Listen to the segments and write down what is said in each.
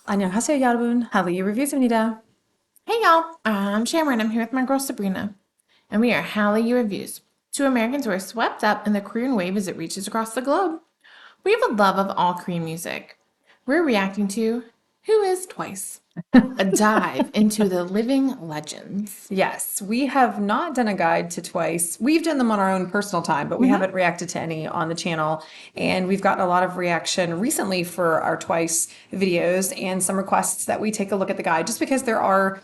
안녕하세요, 여러분. Hallyu Reviews입니다. Hey y'all, I'm Shamron. I'm here with my girl Sabrina, and we are Hallyu Reviews. Two Americans who are swept up in the Korean wave as it reaches across the globe. We have a love of all Korean music. We're reacting to Who is Twice? A dive into the living legends. Yes, we have not done a guide to Twice. We've done them on our own personal time, but we haven't reacted to any on the channel. And we've gotten a lot of reaction recently for our Twice videos and some requests that we take a look at the guide just because there are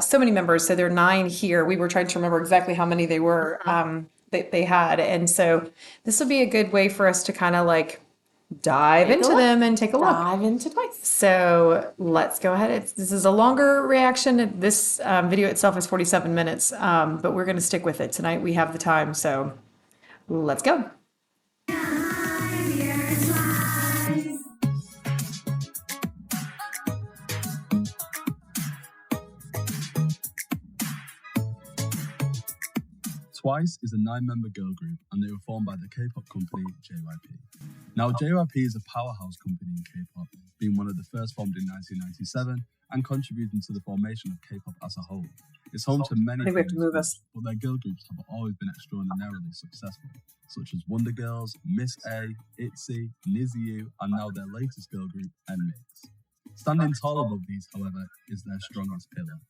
so many members. So there are 9 here. We were trying to remember exactly how many they were that they had. And so this will be a good way for us to kind of like dive into them and take a look. Dive into Twice. So let's go ahead. This is a longer reaction. This video itself is 47 minutes, but we're going to stick with it. Tonight we have the time, so let's go. Twice is a 9-member girl group, and they were formed by the K-pop company JYP. Now, JYP is a powerhouse company in K-pop, being one of the first formed in 1997 and contributing to the formation of K-pop as a whole. It's home to many I think we have to move us. but their girl groups have always been extraordinarily successful, such as Wonder Girls, Miss A, ITZY, NiziU, and now their latest girl group, NMIXX. Standing tall above these, however, is their strongest pillar.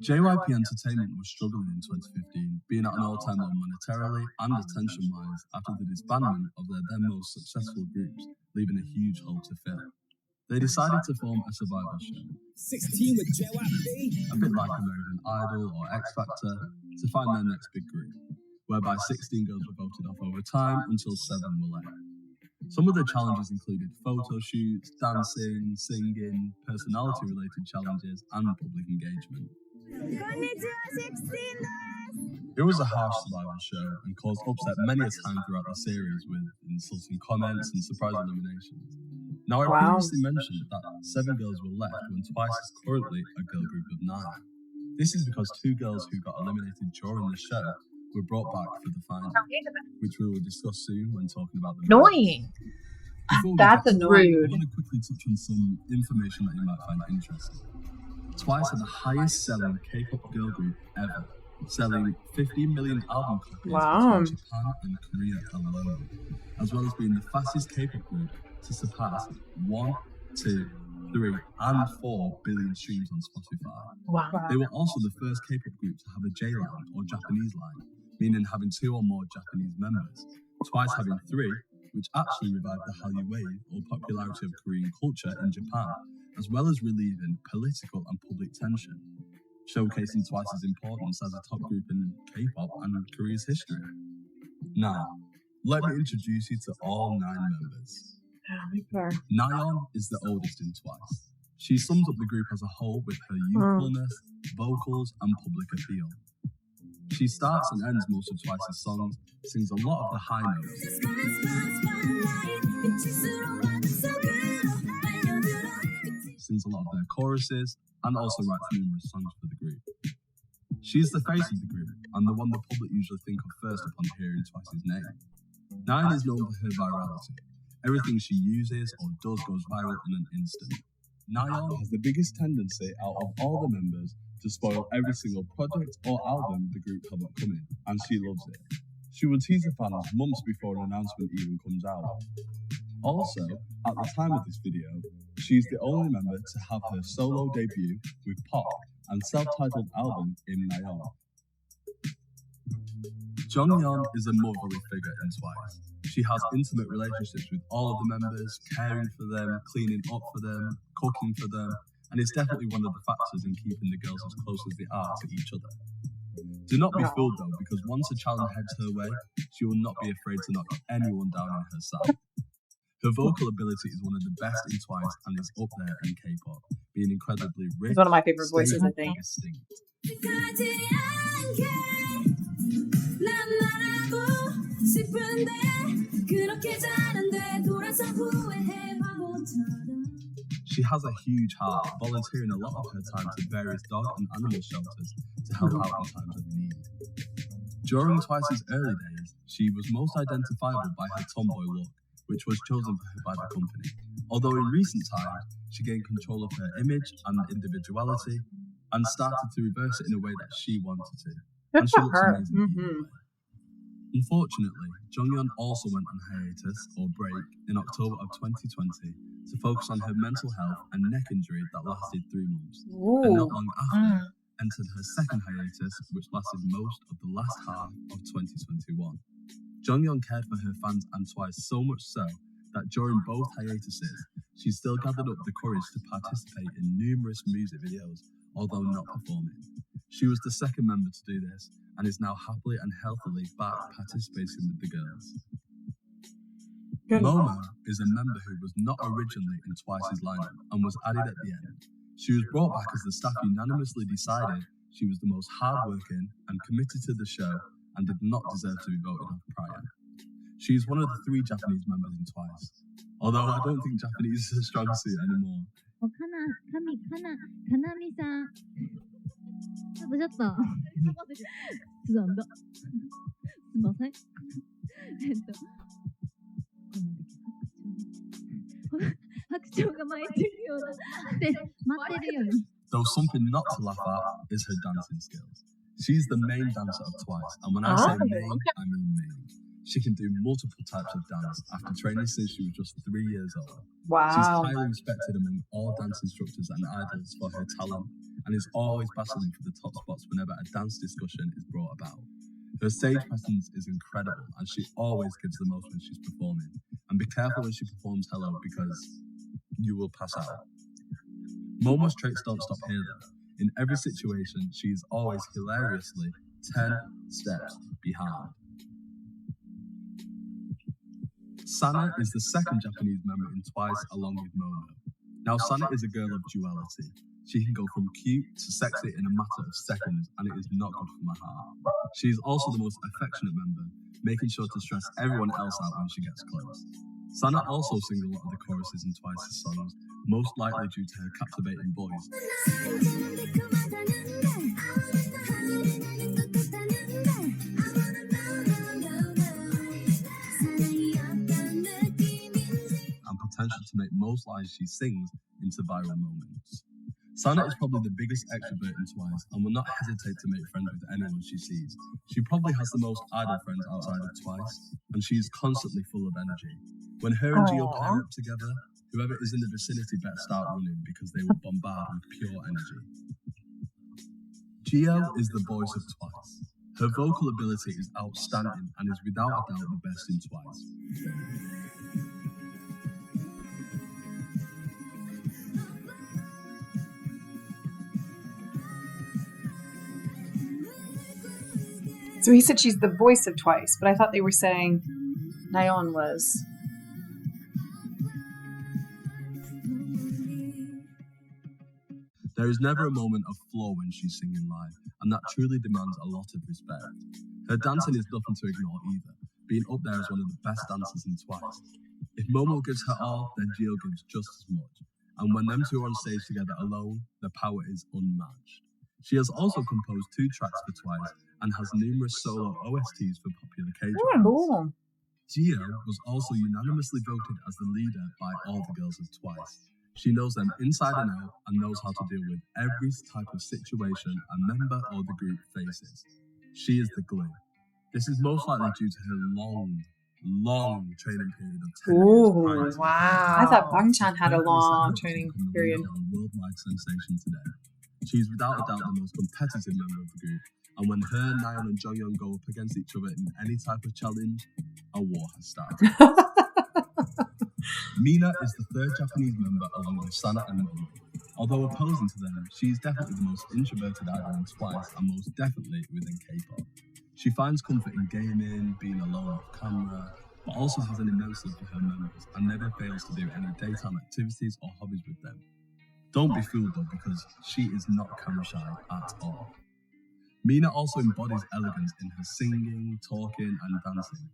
JYP Entertainment was struggling in 2015, being at an all-time low monetarily and attention-wise after the disbandment of their then most successful groups, leaving a huge hole to fill. They decided to form a survival show, 16 with JYP. a bit like American Idol or X Factor, to find their next big group, whereby 16 girls were voted off over time until 7 were left. Some of the challenges included photo shoots, dancing, singing, personality-related challenges, and public engagement. It was a harsh survival show and caused upset many a time throughout the series with insulting comments and surprise eliminations. Now, I previously mentioned that 7 girls were left when Twice is currently a girl group of 9. This is because 2 girls who got eliminated during the show were brought back for the final, which we will discuss soon when talking about the Annoying. Before we That's get started, rude. I want to quickly touch on some information that you might find interesting. Twice are the highest selling K-pop girl group ever, selling 15 million album copies Wow. between Japan and Korea alone, as well as being the fastest K-pop group to surpass 1, 2, 3, and 4 billion streams on Spotify. Wow. They were also the first K-pop group to have a J-line or Japanese line, meaning having 2 or more Japanese members, Twice having 3, which actually revived the Hallyu wave or popularity of Korean culture in Japan, as well as relieving political and public tension, showcasing Twice's importance as a top group in K-pop and Korea's history. Now, let me introduce you to all 9 members. Nayeon is the oldest in Twice. She sums up the group as a whole with her youthfulness, vocals, and public appeal. She starts and ends most of Twice's songs, sings a lot of the high notes, sings a lot of their choruses, and also writes numerous songs for the group. She's the face of the group, and the one the public usually think of first upon hearing Twice's name. Nayeon is known for her virality. Everything she uses or does goes viral in an instant. Nayeon has the biggest tendency out of all the members to spoil every single project or album the group have upcoming, and she loves it. She will tease the fans months before an announcement even comes out. Also, at the time of this video, she's the only member to have her solo debut with Pop and self-titled album in Nayeon. Jonghyun is a motherly figure in Twice. She has intimate relationships with all of the members, caring for them, cleaning up for them, cooking for them, and it's definitely one of the factors in keeping the girls as close as they are to each other. Do not be fooled though, because once a challenge heads her way, she will not be afraid to knock anyone down on her side. Her vocal ability is one of the best in Twice and is up there in K-pop, being incredibly rich. It's one of my favorite voices, I stable, think. and distinct. She has a huge heart, volunteering a lot of her time to various dog and animal shelters to help out in times of need. During Twice's early days, she was most identifiable by her tomboy look, which was chosen for her by the company, although in recent times she gained control of her image and individuality and started to reverse it in a way that she wanted to. Good And she for looks her. amazing either way. Unfortunately, Jonghyun also went on hiatus or break in October of 2020 to focus on her mental health and neck injury that lasted 3 months. And not long after, entered her second hiatus, which lasted most of the last half of 2021. Jonghyun cared for her fans and TWICE so much so that during both hiatuses, she still gathered up the courage to participate in numerous music videos, although not performing. She was the second member to do this and is now happily and healthily back participating with the girls. Good. Momo is a member who was not originally in TWICE's lineup and was added at the end. She was brought back as the staff unanimously decided she was the most hardworking and committed to the show and did not deserve to be voted off prior. She is one of the 3 Japanese members in TWICE, although I don't think Japanese is a strong suit anymore. かなみさん。ちょっと。つなんだ。すいません。白鳥が巻いてるような。で、待ってるように。 Though something not to laugh at is her dancing skills. She's the main dancer of TWICE, and when I say main, I mean main. She can do multiple types of dance after training since she was just 3 years old. She's Wow. highly respected among all dance instructors and idols for her talent, and is always battling for the top spots whenever a dance discussion is brought about. Her stage presence is incredible, and she always gives the most when she's performing. And be careful when she performs Hello, because you will pass out. Momo's traits don't stop here though. In every situation, she is always hilariously 10 steps behind. Sana is the second Japanese member in TWICE along with Momo. Now Sana is a girl of duality. She can go from cute to sexy in a matter of seconds, and it is not good for my heart. She is also the most affectionate member, making sure to stress everyone else out when she gets close. Sana also sings a lot of the choruses in TWICE's songs, most likely due to her captivating voice. And potential to make most lines she sings into viral moments. Sana is probably the biggest extrovert in TWICE and will not hesitate to make friends with anyone she sees. She probably has the most idol friends outside of TWICE, and she is constantly full of energy. When her and Gio pair up together, whoever is in the vicinity better start running because they will bombard with pure energy. Gio is the voice of TWICE. Her vocal ability is outstanding and is without a doubt the best in TWICE. So he said she's the voice of TWICE, but I thought they were saying Nayeon was. There is never a moment of flaw when she's singing live, and that truly demands a lot of respect. Her dancing is nothing to ignore either, being up there as one of the best dancers in TWICE. If Momo gives her all, then Gio gives just as much, and when them two are on stage together alone, the power is unmatched. She has also composed 2 tracks for TWICE and has numerous solo OSTs for popular K-dramas. Cool. Gio was also unanimously voted as the leader by all the girls of TWICE. She knows them inside and out and knows how to deal with every type of situation a member or the group faces. She is the glue. This is most likely due to her long training period of 10 years prior to I thought Bangchan had a Her long recent training become a period. real worldwide sensation today. She is without a doubt the most competitive member of the group, and when her, Nayeon, and Jonghyun go up against each other in any type of challenge, a war has started. Mina is the 3rd Japanese member along with Sana and Momo. Although opposing to them, she is definitely the most introverted idol in TWICE and most definitely within K-pop. She finds comfort in gaming, being alone off camera, but also has an immense love for her members and never fails to do any daytime activities or hobbies with them. Don't be fooled though, because she is not camera shy at all. Mina also embodies elegance in her singing, talking, and dancing.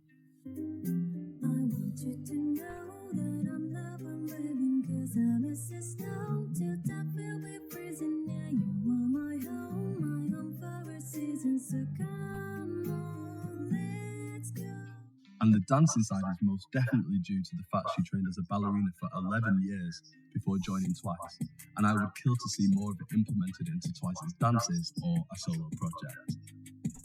I want you to know that I'm not living 'cause I miss the snow till I feel me freezing. Yeah, you are my home for a season, so come on, let's go. And the dancing side is most definitely due to the fact she trained as a ballerina for 11 years before joining Twice, and I would kill to see more of it implemented into Twice's dances or a solo project.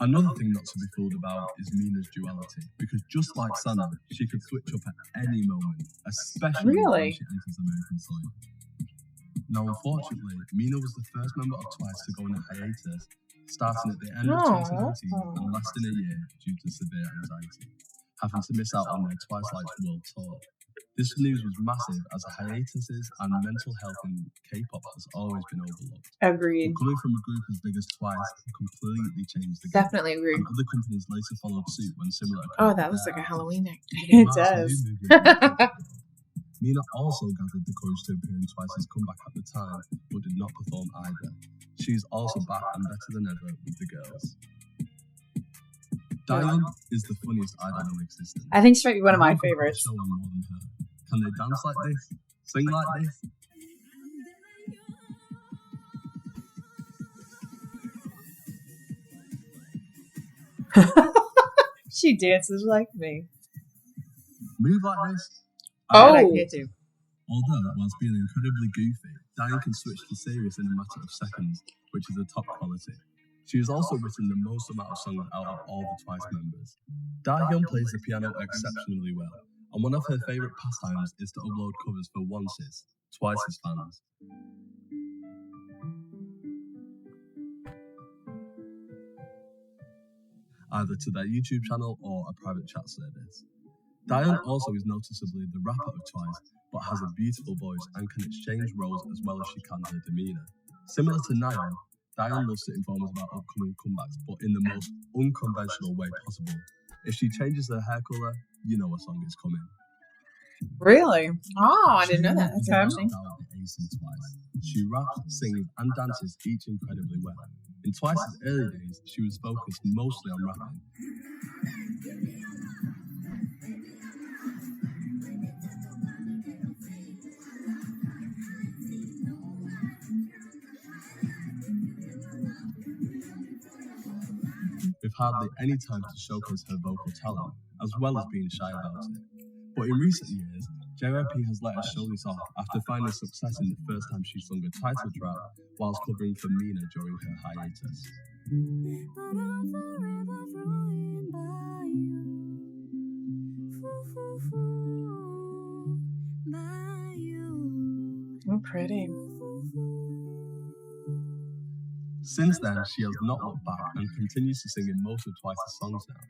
Another thing not to be fooled about is Mina's duality, because just like Sana, she could switch up at any moment, especially when she enters American soil. Now, unfortunately, Mina was the first member of Twice to go on a hiatus, starting at the end of 2019 and lasting a year due to severe anxiety, having to miss out on their Twice Lights World Tour. This news was massive, as hiatuses and mental health in K-pop has always been overlooked. Agreed. But coming from a group as big as Twice completely changed the game. Definitely agree. And other companies later followed suit when similar. Oh, that looks like a Halloween It activity. does. Mina also gathered the courage to appear in Twice's comeback at the time, but did not perform either. She's also back and better than ever with the girls. Dion is the funniest idol in existence. I think she might be one of my Nobody could favorites. show her more than her. Can they dance like this? Sing like this? She dances like me. Move like this? Oh, I can't do. Although, whilst being incredibly goofy, Dion can switch to serious in a matter of seconds, which is a top quality. She has also written the most amount of songs out of all the Twice members. Dahyun plays the piano exceptionally well, and one of her favourite pastimes is to upload covers for Once's, Twice's fans. Either to their YouTube channel or a private chat service. Dion also is noticeably the rapper of Twice, but has a beautiful voice and can exchange roles as well as she can her demeanour. Similar to Nayeon, Dion loves to inform us about upcoming comebacks, but in the most unconventional way possible. If she changes her hair colour, you know a song is coming. Really? Oh, I didn't know that. That's interesting. Twice. She raps, sings, and dances each incredibly well. In Twice's early days, she was focused mostly on rapping. With hardly any time to showcase her vocal talent, as well as being shy about it. But in recent years, JYP has let her show this off after finding success in the first time she sung a title track whilst covering for Mina during her hiatus. But I'm forever flying by you. By you. Oh, pretty. Since then, she has not looked back and continues to sing in most of Twice's songs now.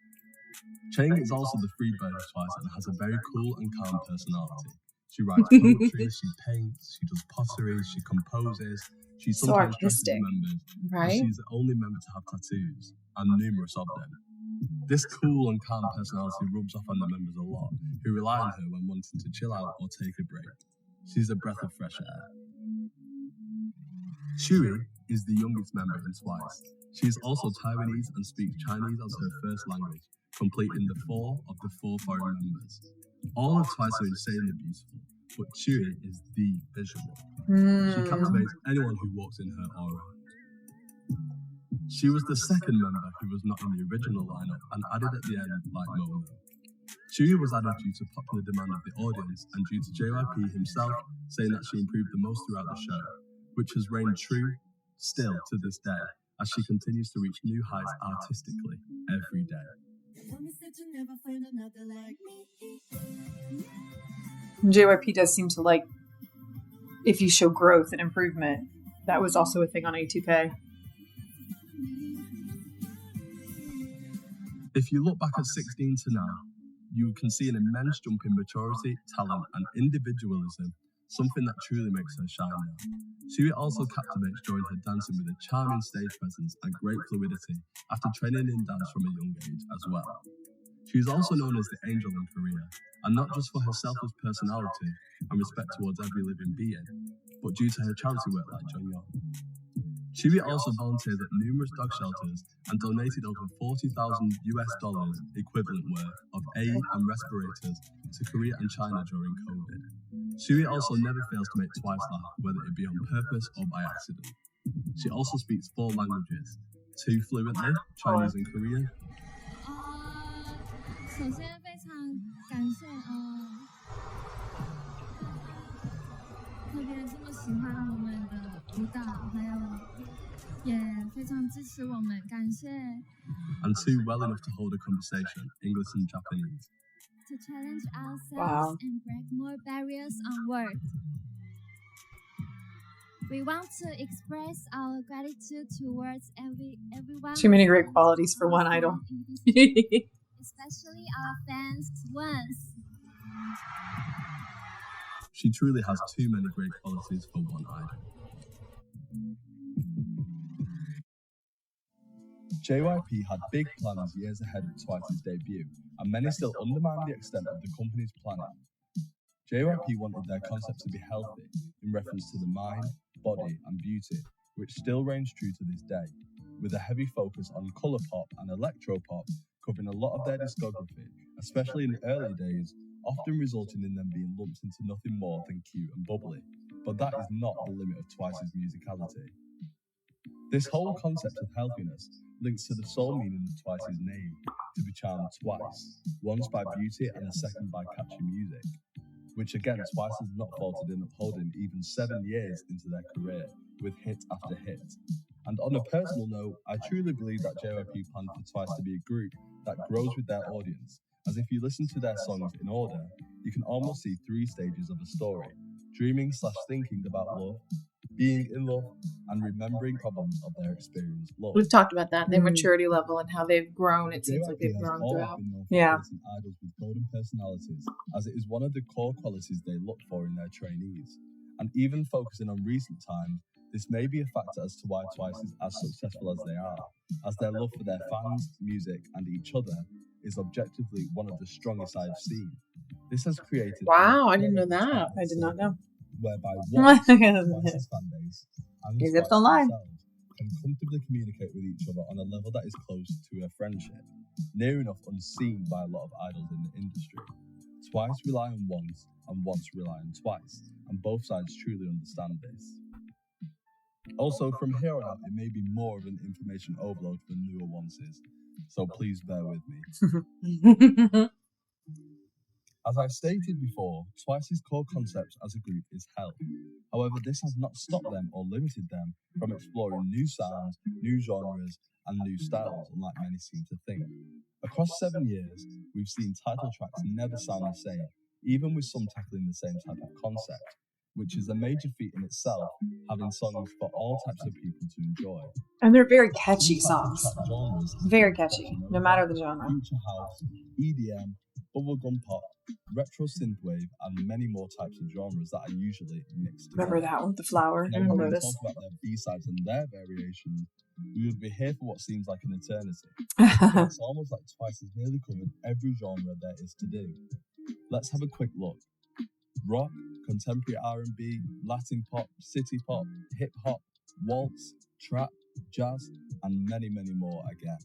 Chang is also the free bird of Twice and has a very cool and calm personality. She writes poetry, she paints, she does pottery, she composes, she So sometimes dresses artistic. members, Right? and she's the only member to have tattoos, and numerous of them. This cool and calm personality rubs off on the members a lot, who rely on her when wanting to chill out or take a break. She's a breath of fresh air. Chewie is the youngest member in Twice. She is also Taiwanese and speaks Chinese as her first language, completing the 4 of the 4 foreign members. All of Twice are insanely beautiful, but Chewie is the visual. She captivates anyone who walks in her aura. She was the second member who was not in the original lineup and added at the end like Momo. Chewie was added due to popular demand of the audience and due to JYP himself saying that she improved the most throughout the show, which has reigned true still to this day as she continues to reach new heights artistically every day. JYP does seem to like if you show growth and improvement. That was also a thing on A2K. If you look back at 16 to now, you can see an immense jump in maturity, talent, and individualism, something that truly makes her shine now. Chewie also captivates during her dancing with a charming stage presence and great fluidity after training in dance from a young age as well. She is also known as the Angel in Korea, and not just for her selfless personality and respect towards every living being, but due to her charity work like Jonghyun. Chewie also volunteered at numerous dog shelters and donated over $40,000 equivalent worth of aid and respirators to Korea and China during COVID. Chewie also never fails to make Twice laugh, whether it be on purpose or by accident. She also speaks 4 languages, 2 fluently, Chinese and Korean. 首先非常感谢特别这么喜欢我们的舞蹈，还有也非常支持我们，感谢。And two well enough to hold a conversation, English and Japanese. To challenge ourselves Wow. and break more barriers on words. We want to express our gratitude towards everyone. Too many great qualities for one idol. Especially our fans ones. She truly has too many great qualities for one idol. JYP had big plans years ahead of Twice's debut, and many still undermine the extent of the company's planning. JYP wanted their concept to be healthy in reference to the mind, body, and beauty, which still reigns true to this day, with a heavy focus on colour pop and electro pop covering a lot of their discography, especially in the early days, often resulting in them being lumped into nothing more than cute and bubbly. But that is not the limit of Twice's musicality. This whole concept of healthiness links to the sole meaning of Twice's name, to be charmed twice, once by beauty and the second by catchy music, which again Twice has not faltered in upholding even 7 years into their career, with hit after hit. And on a personal note, I truly believe that JYP planned for Twice to be a group that grows with their audience, as if you listen to their songs in order, you can almost see 3 stages of a story: dreaming/thinking about love, being in love, and remembering problems of their experienced love. We've talked about that, their maturity level and how they've grown. It seems like JYP they've has grown always throughout. been known for Yeah. placing idols with golden personalities, as it is one of the core qualities they look for in their trainees. And even focusing on recent times, this may be a factor as to why Twice is as successful as they are, as their love for their fans, music, and each other is objectively one of the strongest I've seen. This has created Wow, I didn't know that. I did not know. whereby once Twice's fan base and Your Twice zips don't lie. themselves can comfortably communicate with each other on a level that is close to a friendship, near enough unseen by a lot of idols in the industry. Twice rely on once, and once rely on Twice, and both sides truly understand this. Also, from here on out, it may be more of an information overload for newer onces, so please bear with me. As I stated before, Twice's core concept as a group is health. However, this has not stopped them or limited them from exploring new sounds, new genres, and new styles, unlike many seem to think. Across 7 years, we've seen title tracks never sound the same, even with some tackling the same type of concept, which is a major feat in itself, having songs for all types of people to enjoy. And they're very catchy Some songs. title track genres Very catchy, no matter the genre. future house, EDM, bubblegum pop, retro synthwave, and many more types of genres that are usually mixed together. Remember that one with the flower Now, and the when we lotus? talk about their B-sides and their variations, we would be here for what seems like an eternity. But it's almost like Twice has nearly covered every genre there is to do. Let's have a quick look. Rock, contemporary R&B, Latin pop, city pop, hip hop, waltz, trap, jazz, and many, many more again.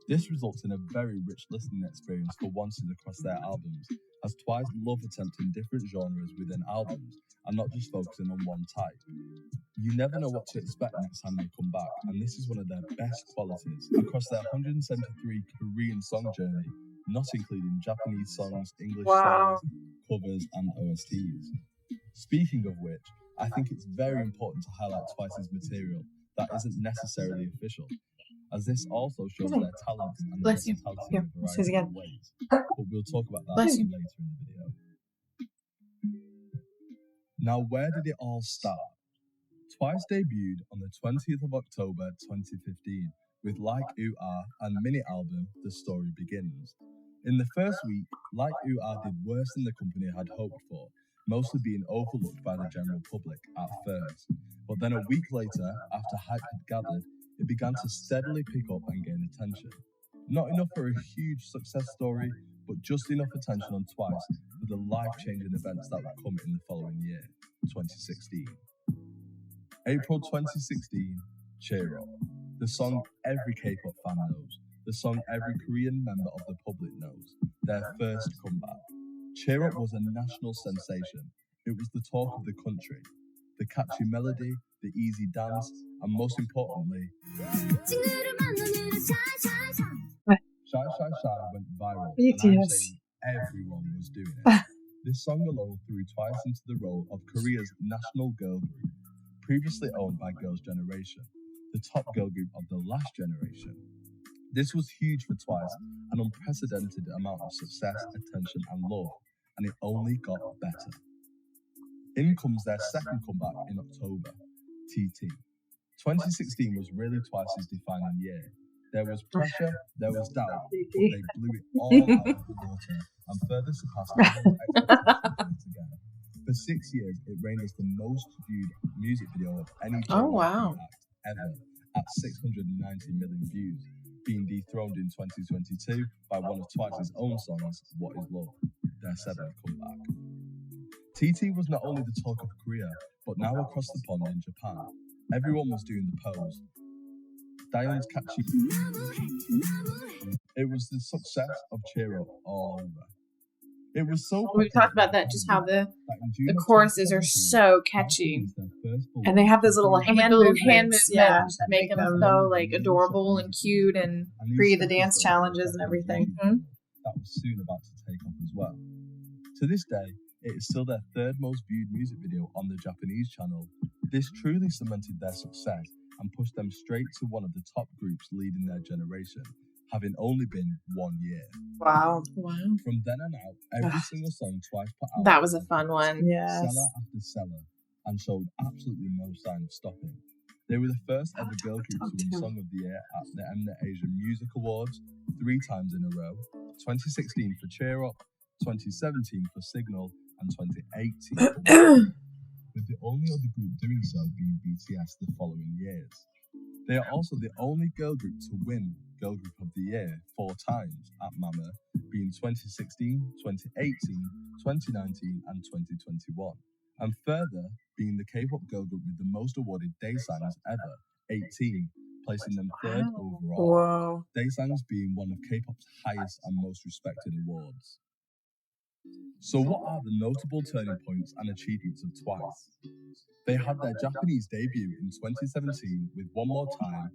This results in a very rich listening experience for onces across their albums, as Twice love attempting different genres within albums and not just focusing on one type. You never know what to expect next time they come back, and this is one of their best qualities. Across their 173 Korean song journey, not including Japanese songs, English Wow. songs, covers, and OSTs. Speaking of which, I think it's very important to highlight Twice's material that isn't necessarily official, as this also shows their talent and Bless you. versatility Here, in a this is variety of again. ways. But we'll talk about that Bless you. later in the video. Now, where did it all start? Twice debuted on the 20th of October 2015 with Like Ooh Ah and mini-album The Story Begins. In the first week, Like Ooh Ah did worse than the company had hoped for, mostly being overlooked by the general public at first. But then a week later, after hype had gathered, it began to steadily pick up and gain attention. Not enough for a huge success story, but just enough attention on Twice for the life-changing events that would come in the following year, 2016. April 2016, Cheer Up. The song every K-pop fan knows. The song every Korean member of the public knows. Their first comeback. Cheer Up was a national sensation. It was the talk of the country. The catchy melody, the easy dance, and most importantly, 친구를 만나느라 샤샤샤. Shy Shy Shy went viral. And I'm BTS. saying everyone was doing it. This song alone threw Twice into the role of Korea's national girl group, previously owned by Girls' Generation, the top girl group of the last generation. This was huge for Twice, an unprecedented amount of success, attention, and love, and it only got better. In comes their second comeback in October, TT. 2016 was really Twice's defining year. There was pressure, there was doubt, but they blew it all out of the water and further surpassed everyone's expectations once again. For 6 years, it reigned as the most viewed music video of any Oh, J-pop wow. act ever, at 690 million views, being dethroned in 2022 by one of Twice's own songs, What Is Love, their seventh comeback. TT was not only the talk of Korea, but now across the pond in Japan. Everyone was doing the pose. Diane's catchy. It was the success of Cheer Up all over. It was so We talked about that, just how the choruses are so catchy. And they have those little And hand with the little movements, hand movements yeah, that make them so like adorable and cute and free the dance challenges and everything. That was soon about to take off as well. To this day, it is still their third most viewed music video on the Japanese channel. This truly cemented their success and pushed them straight to one of the top groups leading their generation, having only been 1 year. Wow. wow. From then on out, every single song Twice put out That was a fun one. Yes. seller after seller, and showed absolutely no sign of stopping. They were the first ever girl group to win Song of the Year at the Mnet Asian Music Awards 3 times in a row, 2016 for Cheer Up, 2017 for Signal, and 2018 for Wonder, with the only other group doing so being BTS the following years. They are also the only girl group to win Girl Group of the Year 4 times at Mama, being 2016, 2018, 2019, and 2021. And further, being the K-pop girl group with the most awarded Daesangs ever, 18, placing them third overall. Whoa. Daesangs being one of K-pop's highest and most respected awards. So what are the notable turning points and achievements of Twice? They had their Japanese debut in 2017 with One More Time,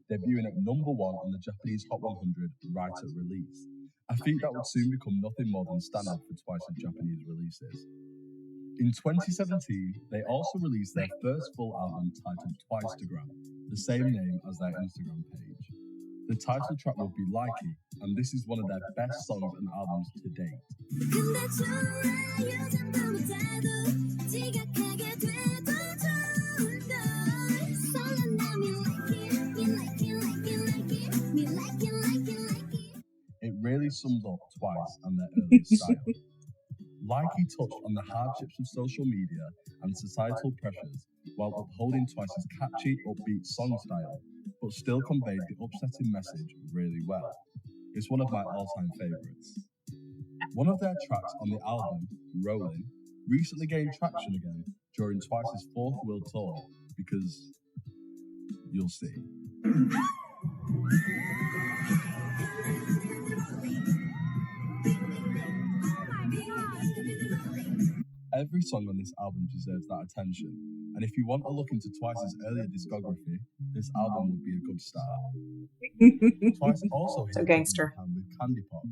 debuting at number 1 on the Japanese Hot 100 right at release. A feat that would soon become nothing more than standard for Twice's Japanese releases. In 2017, they also released their first full album titled Twice-tagram, the same name as their Instagram page. The title track would be Likey, and this is one of their best songs and albums to date. It really sums up Twice and their early style. Likey touched on the hardships of social media and societal pressures while upholding Twice's catchy, upbeat song style, but still conveyed the upsetting message really well. It's one of my all-time favourites. One of their tracks on the album, Rollin', recently gained traction again during Twice's 4th world tour because you'll see. Every song on this album deserves that attention, and if you want a look into Twice's earlier discography, this album would be a good start. Twice also hit So gangster. Japan with Candy Pop,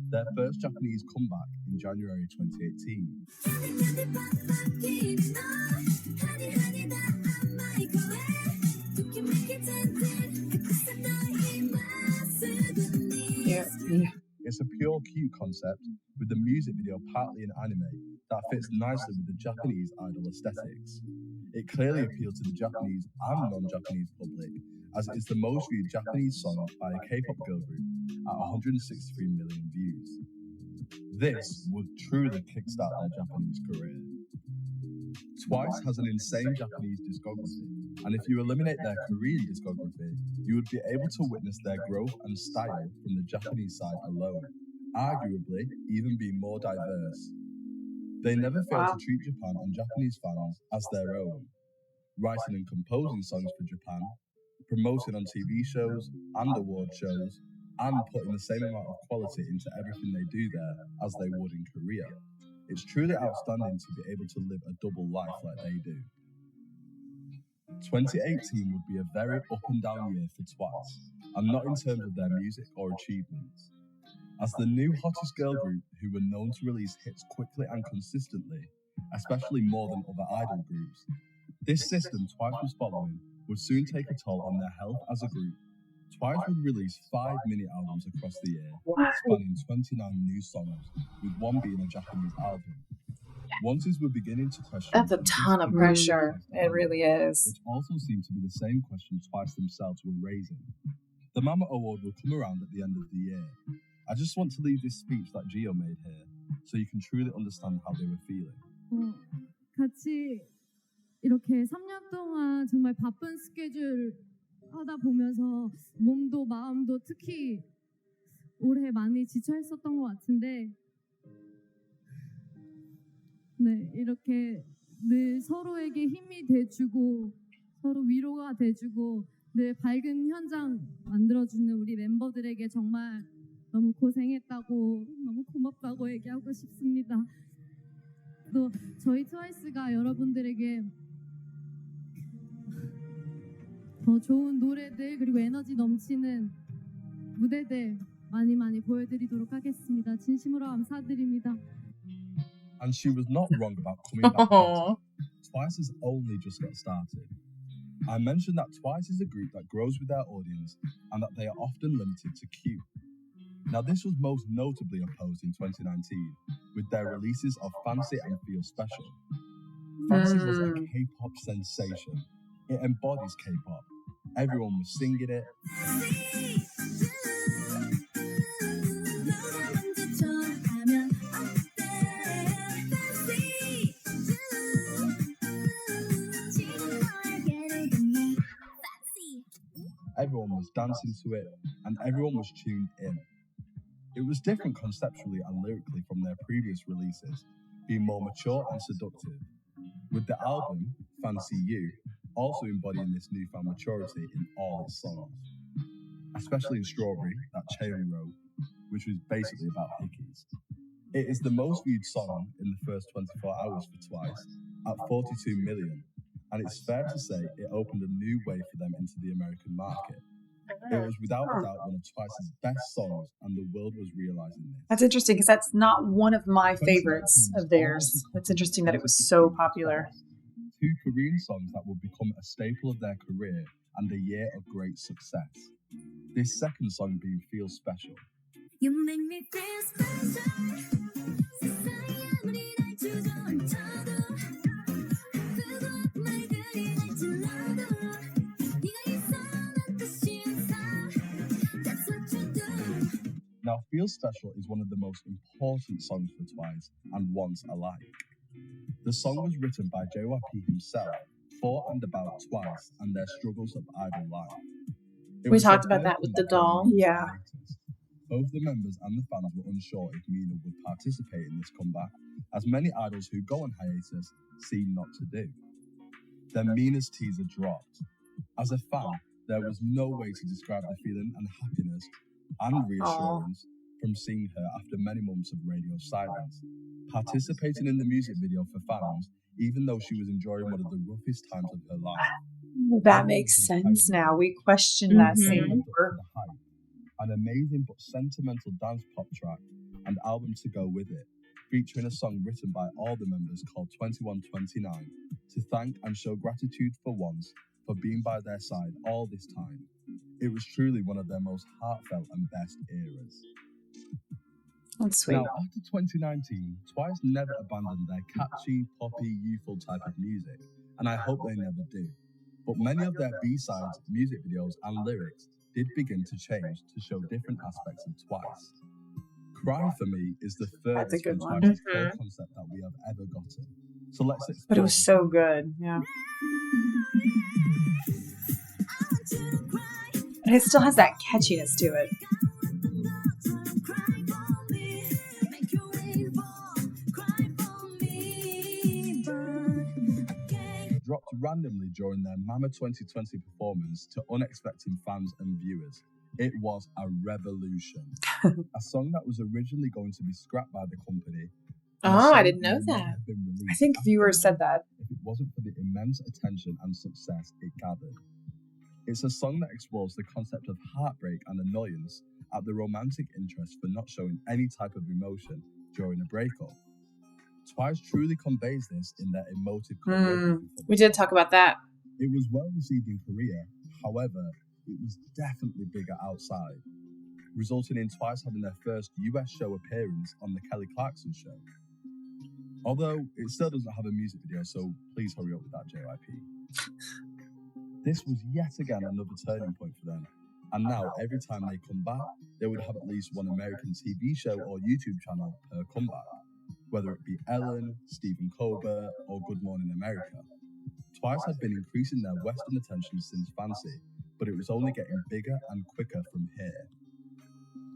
their first Japanese comeback in January 2018. Yeah. It's a pure cute concept, with the music video partly an anime that fits nicely with the Japanese idol aesthetics. It clearly appeals to the Japanese and non-Japanese public, as it is the most viewed Japanese song by a K-pop girl group at 163 million views. This would truly kickstart their Japanese career. Twice has an insane Japanese discography, and if you eliminate their Korean discography, you would be able to witness their growth and style from the Japanese side alone, arguably even being more diverse. They never fail to treat Japan and Japanese fans as their own, writing and composing songs for Japan, promoting on TV shows and award shows, and putting the same amount of quality into everything they do there as they would in Korea. It's truly outstanding to be able to live a double life like they do. 2018 would be a very up and down year for Twice, and not in terms of their music or achievements. As the new hottest girl group who were known to release hits quickly and consistently, especially more than other idol groups, this system Twice was following would soon take a toll on their health as a group. Twice would release 5 mini-albums across the year, spanning 29 new songs, with one being a Japanese album. Onces were beginning to question... That's a ton of pressure. It really is. Which also seemed to be the same question Twice themselves were raising. The Mama Award will come around at the end of the year. I just want to leave this speech that Gio made here, so you can truly understand how they were feeling. 같이 이렇게 3년 동안 정말 바쁜 스케줄 하다 보면서 몸도 마음도 특히 올해 많이 지쳐 있었던 것 같은데 네, 이렇게 늘 서로에게 힘이 돼주고 서로 위로가 돼주고 늘 밝은 현장 만들어주는 우리 멤버들에게 정말 너무 고생했다고 너무 고맙다고 얘기하고 싶습니다. 또 저희 트와이스가 여러분들에게 더 좋은 노래들 그리고 에너지 넘치는 무대들 많이 보여드리도록 하겠습니다. 진심으로 감사드립니다. And she was not wrong about coming back better. Twice has only just got started. I mentioned that Twice is a group that grows with their audience and that they are often limited to Q. Now this was most notably opposed in 2019 with their releases of Fancy and Feel Special. Fancy was a K-pop sensation. It embodies K-pop. Everyone was singing it. Everyone was dancing to it, and everyone was tuned in. It was different conceptually and lyrically from their previous releases, being more mature and seductive, with the album, Fancy You, also embodying this newfound maturity in all its songs, especially in Strawberry, that Chaeyoung wrote, which was basically about hickeys. It is the most viewed song in the first 24 hours for Twice, at 42 million, and it's fair to say it opened a new way for them into the American market. It was without a doubt one of Twice's best songs, and the world was realizing this. That's interesting because that's not one of my favorites of theirs. It's interesting that it was so popular. 2 Korean songs that will become a staple of their career and a year of great success. This second song being Feel Special. You make me feel special. 세상이 아무리 날 주저앉혀도 그거 말들이 날 질러도 네가 있어 난 뜻이 없어. That's what you do. Now, Feel Special is one of the most important songs for Twice and once alike. The song was written by JYP himself for and about Twice and their struggles of idol life. It We was talked their about that first with the comeback doll. on Yeah. hiatus. Both the members and the fans were unsure if Mina would participate in this comeback, as many idols who go on hiatus seem not to do. Then Mina's teaser dropped. As a fan, there was no way to describe the feeling and happiness and reassurance from seeing her after many months of radio silence, participating in the music video for fans, even though she was enjoying one of the roughest times of her life. That makes sense now. We questioned that Mhm. same Lived up number. to the hype. An amazing but sentimental dance pop track and album to go with it, featuring a song written by all the members called 2129 to thank and show gratitude for once for being by their side all this time. It was truly one of their most heartfelt and best eras. That's sweet. Now, after 2019, Twice never abandoned their catchy, poppy, youthful type of music, and I hope they never do. But many of their B-sides, music videos, and lyrics did begin to change to show different aspects of Twice. Cry for Me is the That's a furthest good from one. Twice's core concept that we have ever gotten. So let's explore. But it was so good. Yeah. And it still has that catchiness to it. Dropped randomly during their Mama 2020 performance to unexpected fans and viewers. It was a revolution. A song that was originally going to be scrapped by the company. and a Oh, I song didn't know may not that. have been released I think after viewers said that. if it wasn't for the immense attention and success it gathered. It's a song that explores the concept of heartbreak and annoyance at the romantic interest for not showing any type of emotion during a breakup. Twice truly conveys this in their emotive choreography. We did talk about that. It was well received in Korea, however, it was definitely bigger outside, resulting in Twice having their first US show appearance on the Kelly Clarkson show. Although it still doesn't have a music video, so please hurry up with that, JYP. This was yet again another turning point for them, and now every time they come back, they would have at least one American TV show or YouTube channel per comeback, whether it be Ellen, Stephen Colbert, or Good Morning America. Twice had been increasing their Western attention since Fancy, but it was only getting bigger and quicker from here.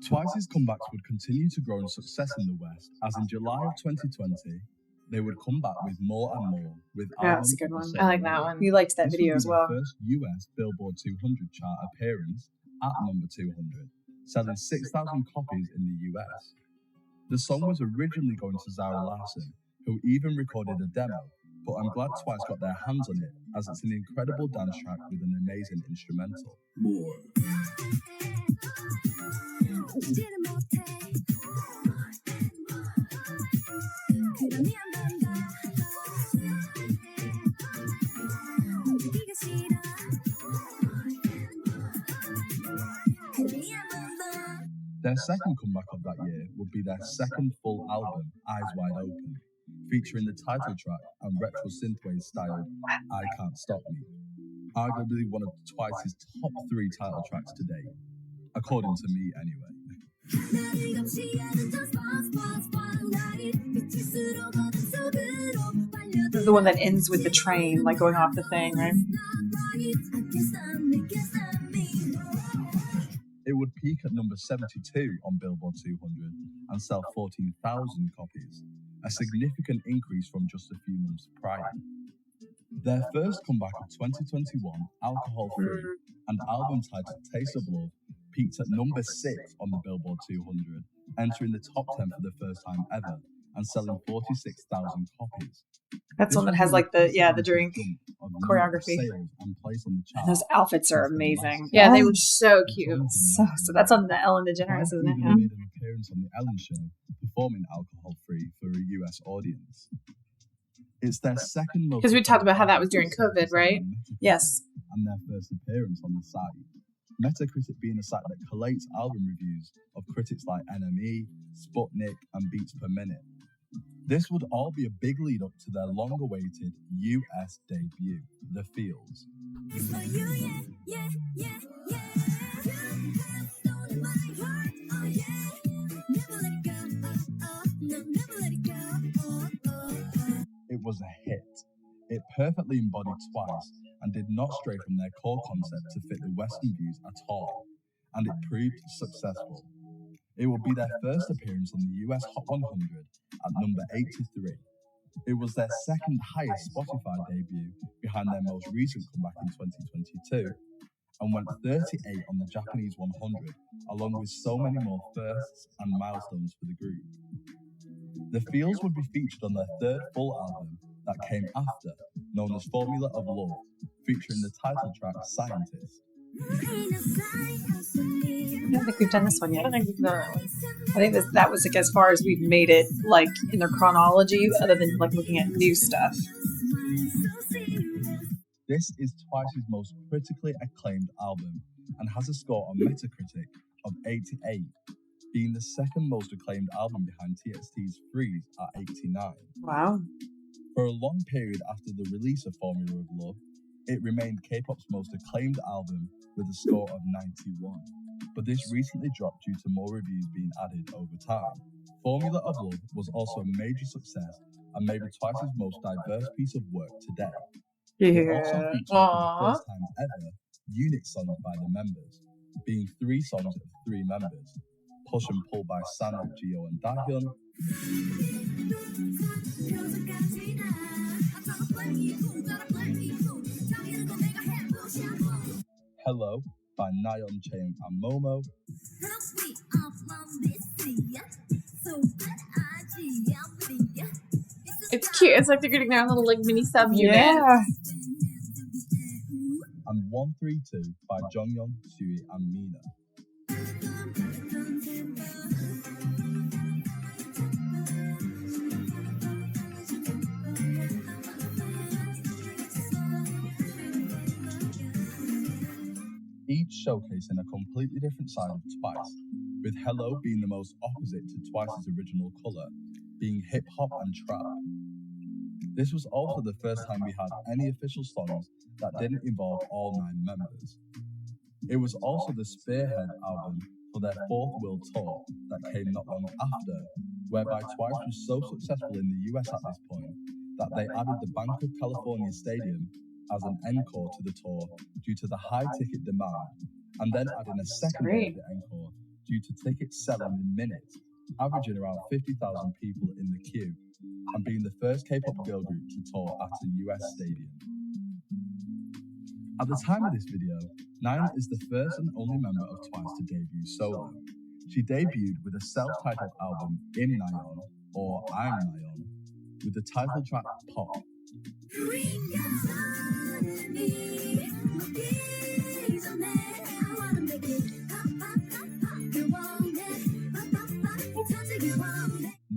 Twice's comebacks would continue to grow in success in the West, as in July of 2020, they would come back with more and more, with That's albums a good one. that I like that one. We liked that This video would as be their well. first US Billboard 200 chart appearance at number 200, selling 6,000 copies in the US. The song was originally going to Zara Larsson, who even recorded a demo, but I'm glad Twice got their hands on it, as it's an incredible dance track with an amazing instrumental. More. Their second comeback of that year would be their second full album, Eyes Wide Open, featuring the title track and retro synthwave styled I Can't Stop Me, arguably one of Twice's top 3 title tracks to date, according to me anyway. This is the one that ends with the train, like going off the thing, right? It would peak at number 72 on Billboard 200 and sell 14,000 copies, a significant increase from just a few months prior. Their first comeback of 2021, Alcohol Free, and album titled Taste of Love, peaked at number 6 on the Billboard 200, entering the top 10 for the first time ever and selling 46,000 copies. That's This one that was has a like the drink jump of number of choreography. sales and place on the chart. Those outfits are since their last amazing. Yeah, they Oh, were so cute. so that's on the Ellen DeGeneres, isn't it? Twice even made an appearance on the Ellen Show, performing Alcohol Free for a US audience. It's their second most. Because we talked about how that was during COVID, right? Yes. And their first appearance on the site. Metacritic being a site that collates album reviews of critics like NME, Sputnik, and Beats Per Minute. This would all be a big lead up to their long-awaited US debut, The Fields. It was a hit. It perfectly embodied Twice and did not stray from their core concept to fit the Western views at all, and it proved successful. It will be their first appearance on the US Hot 100 at number 83. It was their second highest Spotify debut behind their most recent comeback in 2022, and went 38 on the Japanese 100, along with so many more firsts and milestones for the group. The Fields would be featured on their third full album that came after, known as Formula of Love, featuring the title track Scientist. I don't think we've done this one yet. I don't think we've done that one. I think that was like as far as we've made it, like in their chronology, other than like looking at new stuff. This is Twice's most critically acclaimed album and has a score on Metacritic of 88, being the second most acclaimed album behind TXT's Freeze at 89. Wow. For a long period after the release of Formula of Love, it remained K-pop's most acclaimed album with a score of 91, but this recently dropped due to more reviews being added over time. Formula of Love was also a major success and maybe Twice's most diverse piece of work to date. It also Yeah. featured for the first time ever unit songs by the members, being 3 songs of 3 members, Push and Pull by Sana, Jio and Dahyun, Hello by Nayeon, Chaeyoung and Momo, It's cute. It's like they're getting their own little like mini sub unit. Yeah. And 132 by Jonghyun, Sui, and Mina. Each showcasing a completely different side of Twice, with Hello being the most opposite to Twice's original colour, being hip-hop and trap. This was also the first time we had any official songs that didn't involve all 9 members. It was also the spearhead album for their 4th world tour that came not long after, whereby Twice was so successful in the US at this point that they added the Bank of California Stadium as an encore to the tour due to the high ticket demand, and then adding a second day of the encore due to tickets selling in minutes, averaging around 50,000 people in the queue, and being the first K-pop girl group to tour at a US stadium. At the time of this video, Nayeon is the first and only member of Twice to debut solo. She debuted with a self-titled album, Im Nayeon, or I'm Nayeon, with the title track Pop.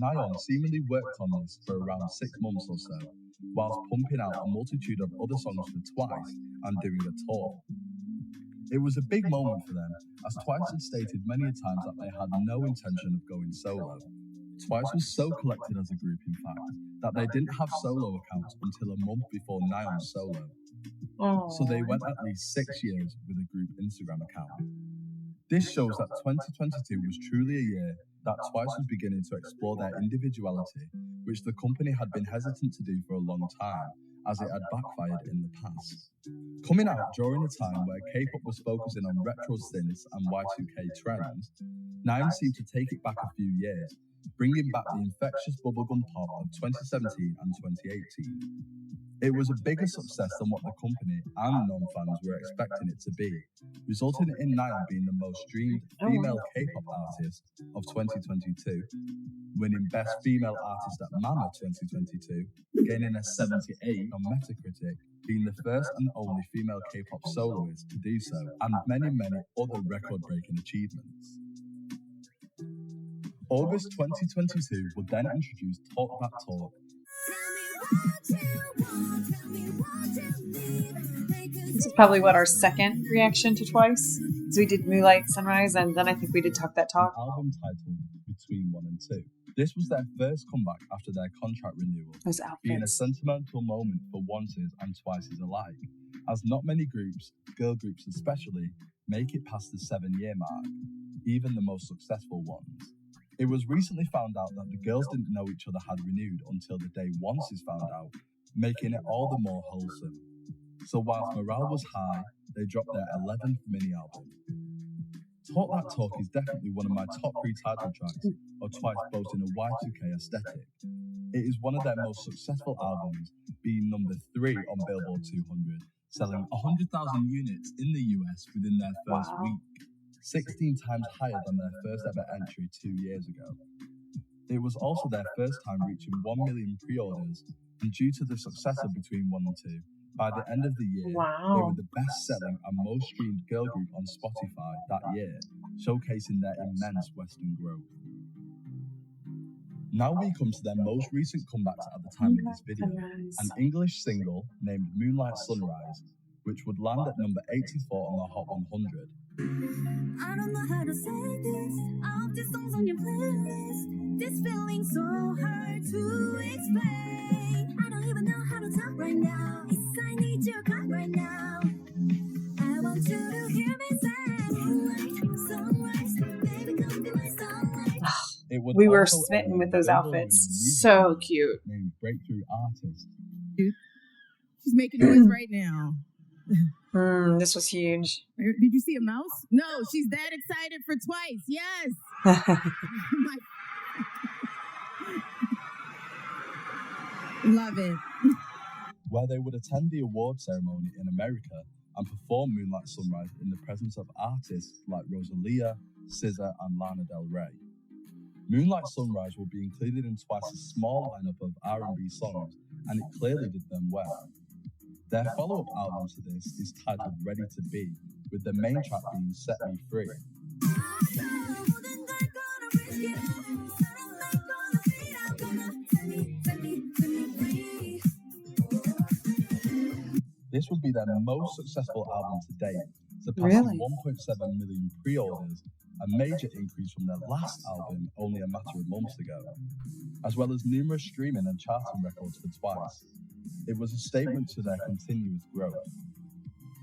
Nayeon seemingly worked on this for around 6 months or so, whilst pumping out a multitude of other songs for Twice and doing a tour. It was a big moment for them, as Twice had stated many times that they had no intention of going solo. Twice was so collected as a group, in fact, that they didn't have solo accounts until a month before Nayeon's solo. So they went at least 6 years with a group Instagram account. This shows that 2022 was truly a year that Twice was beginning to explore their individuality, which the company had been hesitant to do for a long time, as it had backfired in the past. Coming out during a time where K-pop was focusing on retro synths and Y2K trends, Nayeon seemed to take it back a few years, bringing back the infectious bubblegum pop of 2017 and 2018. It was a bigger success than what the company and non-fans were expecting it to be, resulting in Nayeon being the most streamed female K-pop artist of 2022, winning Best Female Artist at Mama 2022, gaining a 78 on Metacritic, being the first and only female K-pop soloist to do so, and many, many other record-breaking achievements. August 2022 would then introduce Talk That Talk. This is probably what our second reaction to Twice. So we did Moonlight Sunrise, and then I think we did Talk That Talk. An album titled Between 1 and 2. This was their first comeback after their contract renewal, Those being a outfits. sentimental moment for Onces and Twices alike, as not many groups, girl groups especially, make it past the 7-year mark, even the most successful ones. It was recently found out that the girls didn't know each other had renewed until the day Onces found out, making it all the more wholesome. So whilst morale was high, they dropped their 11th mini-album. Talk That Talk is definitely one of my top 3 title tracks of Twice boasting a Y2K aesthetic. It is one of their most successful albums, being number 3 on Billboard 200, selling 100,000 units in the US within their first week, 16 times higher than their first ever entry 2 years ago. It was also their first time reaching 1 million pre-orders, and due to the success of Between 1 and 2, by the end of the year, they were the best-selling and most streamed girl group on Spotify that year, showcasing their immense Western growth. Now we come to their most recent comebacks at the time of this video, an English single named Moonlight Sunrise, which would land at number 84 on the Hot 100. I don't know how to say this. All the songs on your playlist. This feeling so hard to explain. I don't even know how to talk right now. I need your cut right now. I want you to hear me say moonlight, sunrise, baby, come be my sunlight. It would We were also smitten own with those Billboard outfits. Music So cute. named Breakthrough Artist. She's making noise right now. This was huge. Did you see a mouse? No, she's that excited for Twice. Yes. My- Love it. Where they would attend the award ceremony in America and perform Moonlight Sunrise in the presence of artists like Rosalia, SZA, and Lana Del Rey. Moonlight Sunrise will be included in Twice's small lineup of R&B songs, and it clearly did them well. Their follow-up album to this is titled Ready to Be, with the main track being Set Me Free. This would be their most successful album to date, surpassing 1.7 million pre-orders, a major increase from their last album only a matter of months ago, as well as numerous streaming and charting records for Twice. It was a statement to their continuous growth.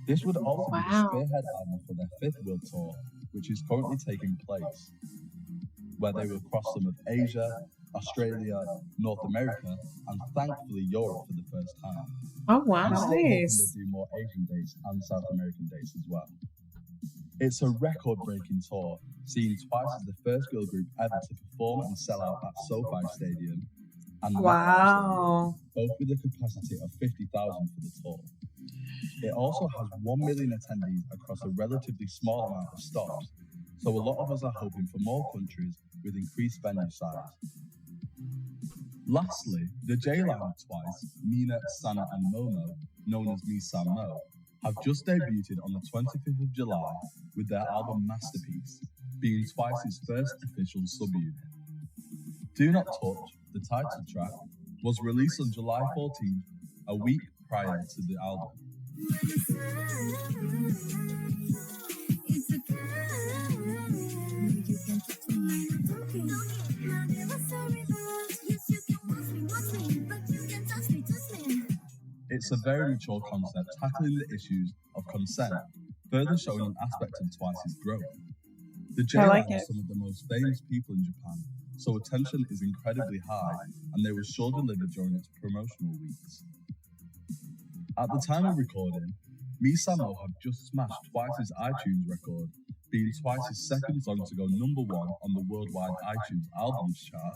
This would also be the spearhead album for their fifth world tour, which is currently taking place, where they will cross some of Asia, Australia, North America, and thankfully Europe for the first time. Oh, wow. We're still hoping Nice. to do more Asian dates and South American dates as well. It's a record-breaking tour, seeing Twice as the first girl group ever to perform and sell out at SoFi Stadium and MetLife Wow. Stadium, both with a capacity of 50,000 for the tour. It also has 1 million attendees across a relatively small amount of stops, so a lot of us are hoping for more countries with increased venue size. Lastly, the J-Line of Twice, Mina, Sana and Momo, known as Me San Mo, have just debuted on the 25th of July with their album Masterpiece, being Twice's first official subunit. Do Not Touch, the title track, was released on July 14th, a week prior to the album. It's a very mature concept tackling the issues of consent, further showing an aspect of Twice's growth. The J-Line like are it. some of the most famous people in Japan, so attention is incredibly high, and they were sure delivered during its promotional weeks. At the time of recording, Me Samo have just smashed Twice's iTunes record, being Twice's second song to go number one on the worldwide iTunes albums chart,